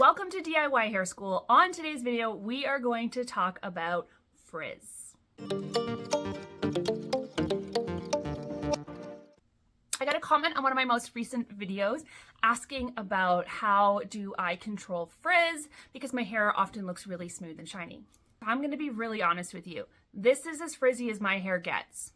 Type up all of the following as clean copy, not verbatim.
Welcome to DIY Hair School. On today's video, we are going to talk about frizz. I got a comment on one of my most recent videos asking about how do I control frizz because my hair often looks really smooth and shiny. I'm going to be really honest with you. This is as frizzy as my hair gets.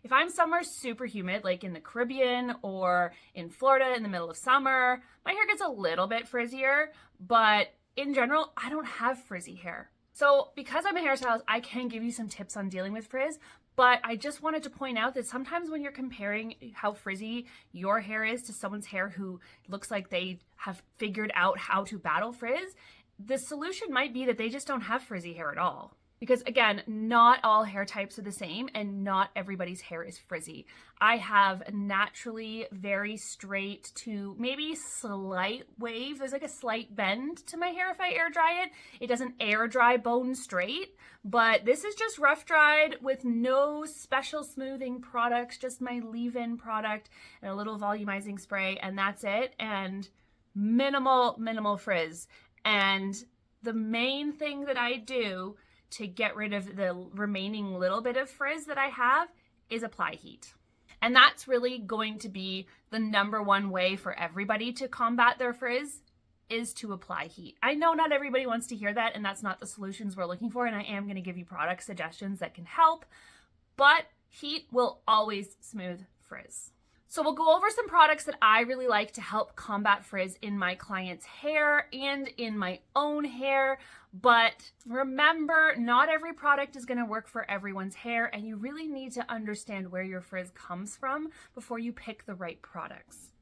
If I'm somewhere super humid, like in the Caribbean or in Florida in the middle of summer, my hair gets a little bit frizzier, but in general, I don't have frizzy hair. So because I'm a hairstylist, I can give you some tips on dealing with frizz, but I just wanted to point out that sometimes when you're comparing how frizzy your hair is to someone's hair who looks like they have figured out how to battle frizz, the solution might be that they just don't have frizzy hair at all. Because again, not all hair types are the same and not everybody's hair is frizzy. I have naturally very straight to maybe slight wave. There's like a slight bend to my hair if I air dry it. It doesn't air dry bone straight, but this is just rough dried with no special smoothing products, just my leave-in product and a little volumizing spray, and that's it. And minimal frizz. And the main thing that I do to get rid of the remaining little bit of frizz that I have is apply heat. And that's really going to be the number one way for everybody to combat their frizz is to apply heat. I know not everybody wants to hear that, and that's not the solutions we're looking for, and I am going to give you product suggestions that can help, but heat will always smooth frizz. So we'll go over some products that I really like to help combat frizz in my clients' hair and in my own hair. But remember, not every product is going to work for everyone's hair, and you really need to understand where your frizz comes from before you pick the right products.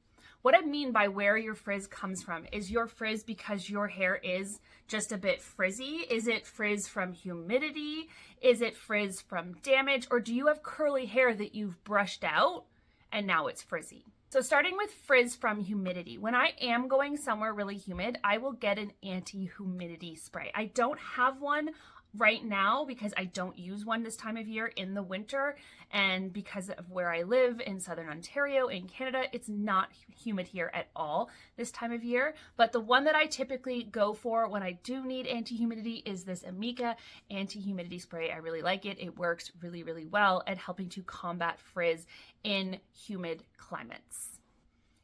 What I mean by where your frizz comes from is your frizz because your hair is just a bit frizzy? Is it frizz from humidity? Is it frizz from damage? Or do you have curly hair that you've brushed out and now it's frizzy? So starting with frizz from humidity, when I am going somewhere really humid, I will get an anti-humidity spray. I don't have one right now because I don't use one this time of year in the winter, and because of where I live in Southern Ontario in Canada, it's not humid here at all this time of year. But the one that I typically go for when I do need anti-humidity is this Amica anti-humidity spray. I really like it. It works really well at helping to combat frizz in humid climates.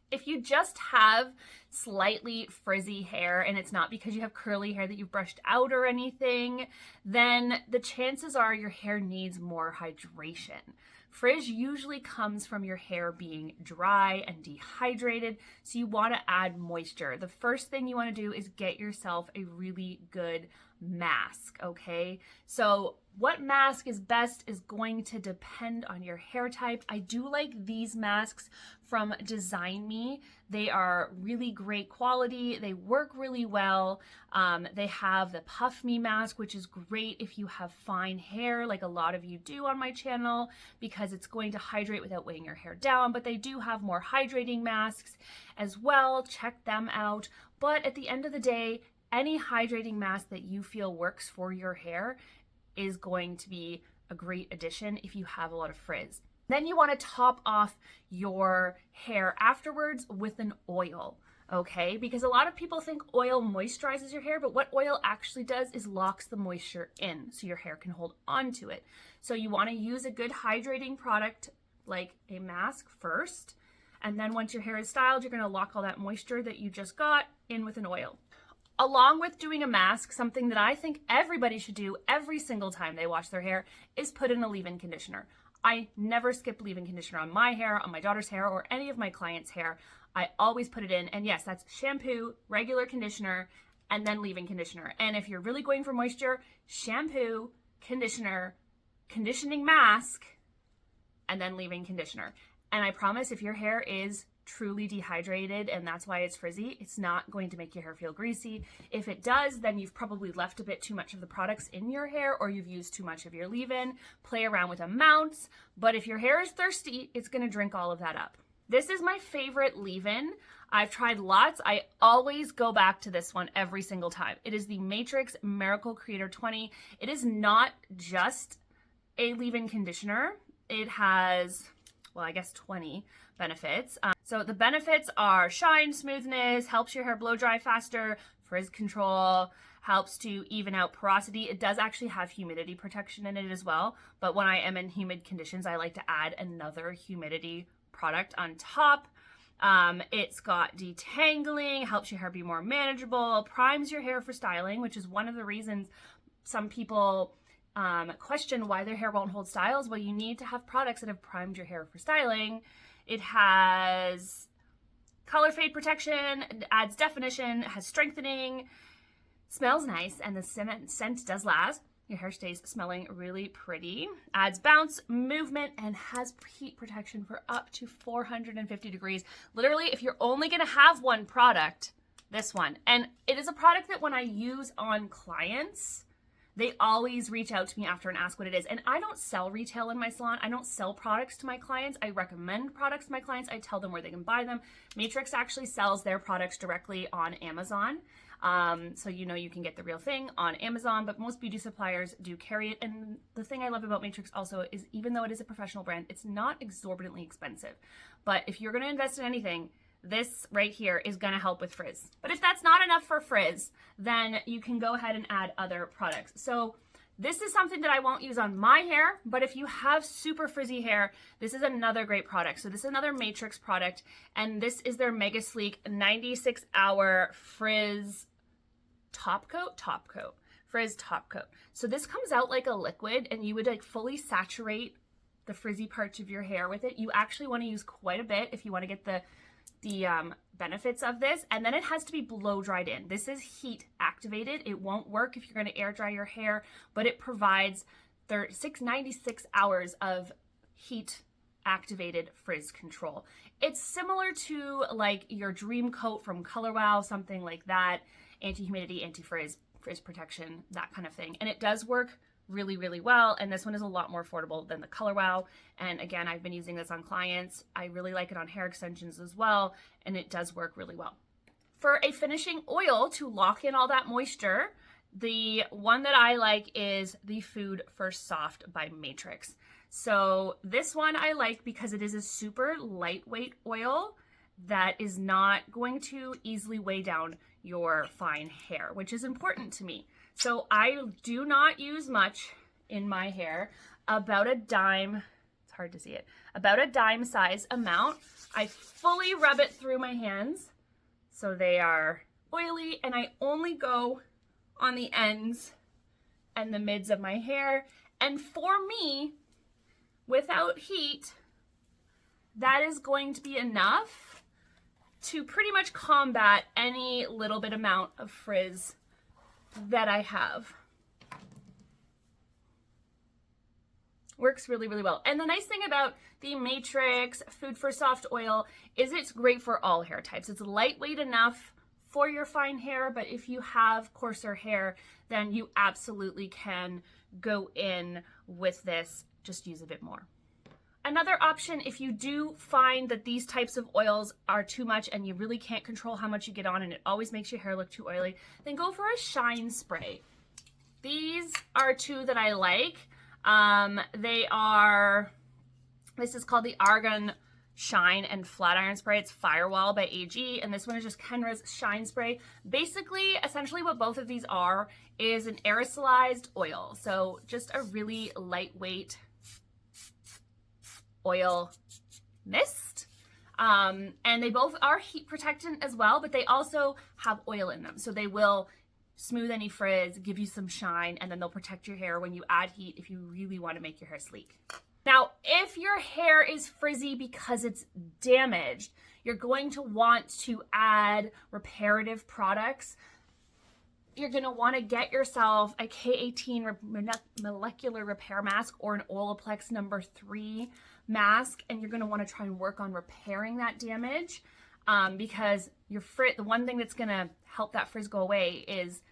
If you just have slightly frizzy hair and it's not because you have curly hair that you've brushed out or anything, then the chances are your hair needs more hydration. Frizz usually comes from your hair being dry and dehydrated, so you want to add moisture. The first thing you want to do is get yourself a really good mask, okay? So what mask is best is going to depend on your hair type. I do like these masks from Design Me. They are really great quality. They work really well. They have the Puff Me mask, which is great if you have fine hair, like a lot of you do on my channel, because it's going to hydrate without weighing your hair down. But they do have more hydrating masks as well. Check them out. But at the end of the day, any hydrating mask that you feel works for your hair is going to be a great addition if you have a lot of frizz. Then you want to top off your hair afterwards with an oil, okay? Because a lot of people think oil moisturizes your hair, but what oil actually does is locks the moisture in so your hair can hold on to it. So you want to use a good hydrating product like a mask first, and then once your hair is styled, you're going to lock all that moisture that you just got in with an oil. Along with doing a mask, something that I think everybody should do every single time they wash their hair is put in a leave-in conditioner. I never skip leave-in conditioner on my hair, on my daughter's hair, or any of my clients' hair. I always put it in. And yes, that's shampoo, regular conditioner, and then leave-in conditioner. And if you're really going for moisture, shampoo, conditioner, conditioning mask, and then leave-in conditioner. And I promise if your hair is truly dehydrated and that's why it's frizzy, it's not going to make your hair feel greasy. If it does, then you've probably left a bit too much of the products in your hair or you've used too much of your leave-in. Play around with amounts, but if your hair is thirsty, it's going to drink all of that up. This is my favorite leave-in. I've tried lots. I always go back to this one every single time. It is the Matrix Miracle Creator 20. It is not just a leave-in conditioner. It has, well, I guess 20 benefits. So the benefits are shine, smoothness, helps your hair blow dry faster, frizz control, helps to even out porosity. It does actually have humidity protection in it as well, but when I am in humid conditions, I like to add another humidity product on top. It's got detangling, helps your hair be more manageable, primes your hair for styling, which is one of the reasons some people question why their hair won't hold styles. Well, you need to have products that have primed your hair for styling. It has color fade protection, adds definition, has strengthening, smells nice, and the scent does last. Your hair stays smelling really pretty, adds bounce, movement, and has heat protection for up to 450 degrees. Literally, if you're only gonna have one product, this one. And it is a product that when I use on clients, they always reach out to me after and ask what it is. And I don't sell retail in my salon. I don't sell products to my clients. I recommend products to my clients. I tell them where they can buy them. Matrix actually sells their products directly on Amazon. So you know you can get the real thing on Amazon, but most beauty suppliers do carry it. And the thing I love about Matrix also is even though it is a professional brand, it's not exorbitantly expensive. But if you're gonna invest in anything, this right here is gonna help with frizz. But if that's not enough for frizz, then you can go ahead and add other products. So this is something that I won't use on my hair, but if you have super frizzy hair, this is another great product. So this is another Matrix product, and this is their Mega Sleek 96-hour Frizz top coat, Frizz top coat. So this comes out like a liquid, and you would like fully saturate the frizzy parts of your hair with it. You actually want to use quite a bit if you want to get the benefits of this, and then it has to be blow dried in. This is heat activated. It won't work if you're going to air dry your hair, but it provides 96 hours of heat activated frizz control. It's similar to like your dream coat from Color Wow, something like that, anti-humidity, anti-frizz, frizz protection, that kind of thing. And it does work really, really well. And this one is a lot more affordable than the Color Wow. And again, I've been using this on clients. I really like it on hair extensions as well. And it does work really well. For a finishing oil to lock in all that moisture, the one that I like is the Food for Soft by Matrix. So this one I like because it is a super lightweight oil that is not going to easily weigh down your fine hair, which is important to me. So I do not use much in my hair, about a dime, it's hard to see it, about a dime size amount. I fully rub it through my hands so they are oily, and I only go on the ends and the mids of my hair. And for me, without heat, that is going to be enough to pretty much combat any little bit amount of frizz that I have. Works really, really well. And the nice thing about the Matrix Food for Soft oil is it's great for all hair types. It's lightweight enough for your fine hair, but if you have coarser hair, then you absolutely can go in with this. Just use a bit more. Another option, if you do find that these types of oils are too much and you really can't control how much you get on and it always makes your hair look too oily, then go for a shine spray. These are two that I like. This is called the Argan Shine and Flat Iron Spray. It's Firewall by AG, and this one is just Kenra's Shine Spray. Basically, essentially what both of these are is an aerosolized oil. So just a really lightweight oil mist. And they both are heat protectant as well, but they also have oil in them. So they will smooth any frizz, give you some shine, and then they'll protect your hair when you add heat if you really want to make your hair sleek. Now, if your hair is frizzy because it's damaged, you're going to want to add reparative products. You're going to want to get yourself a K18 molecular repair mask or an Olaplex number 3 mask, and you're going to want to try and work on repairing that damage, because the one thing that's going to help that frizz go away is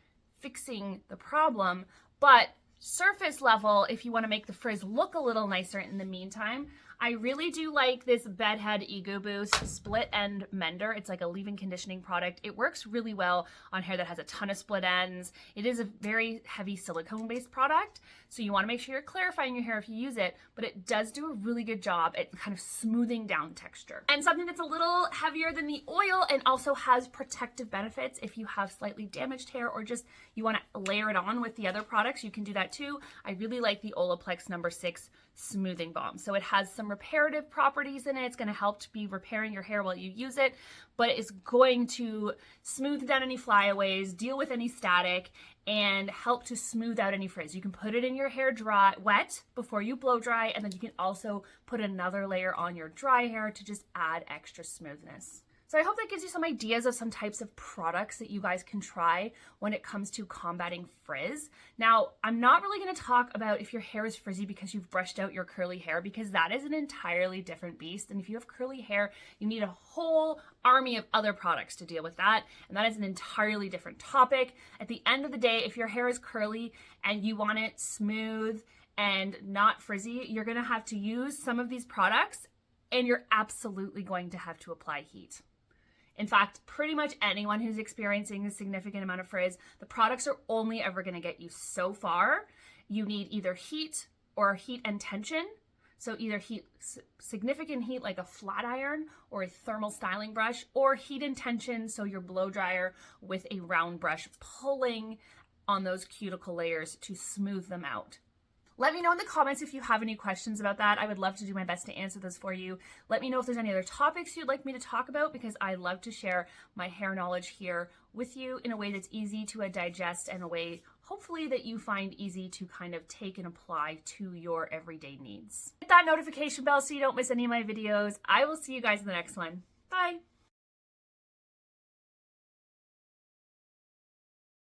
fixing the problem. But surface level, if you want to make the frizz look a little nicer in the meantime, I really do like this Bedhead Ego Boost Split End Mender. It's like a leave-in conditioning product. It works really well on hair that has a ton of split ends. It is a very heavy silicone-based product, so you want to make sure you're clarifying your hair if you use it, but it does do a really good job at kind of smoothing down texture. And something that's a little heavier than the oil and also has protective benefits if you have slightly damaged hair or just you want to layer it on with the other products, you can do that too. I really like the Olaplex No. 6 Smoothing Balm. So it has some reparative properties in it. It's going to help to be repairing your hair while you use it, but it's going to smooth down any flyaways, deal with any static, and help to smooth out any frizz. You can put it in your hair wet before you blow dry, and then you can also put another layer on your dry hair to just add extra smoothness. So I hope that gives you some ideas of some types of products that you guys can try when it comes to combating frizz. Now, I'm not really going to talk about if your hair is frizzy because you've brushed out your curly hair, because that is an entirely different beast. And if you have curly hair, you need a whole army of other products to deal with that. And that is an entirely different topic. At the end of the day, if your hair is curly and you want it smooth and not frizzy, you're going to have to use some of these products, and you're absolutely going to have to apply heat. In fact, pretty much anyone who's experiencing a significant amount of frizz, the products are only ever going to get you so far. You need either heat or heat and tension. So either significant heat like a flat iron or a thermal styling brush, or heat and tension, so your blow dryer with a round brush pulling on those cuticle layers to smooth them out. Let me know in the comments if you have any questions about that. I would love to do my best to answer those for you. Let me know if there's any other topics you'd like me to talk about, because I love to share my hair knowledge here with you in a way that's easy to digest and a way, hopefully, that you find easy to kind of take and apply to your everyday needs. Hit that notification bell so you don't miss any of my videos. I will see you guys in the next one. Bye.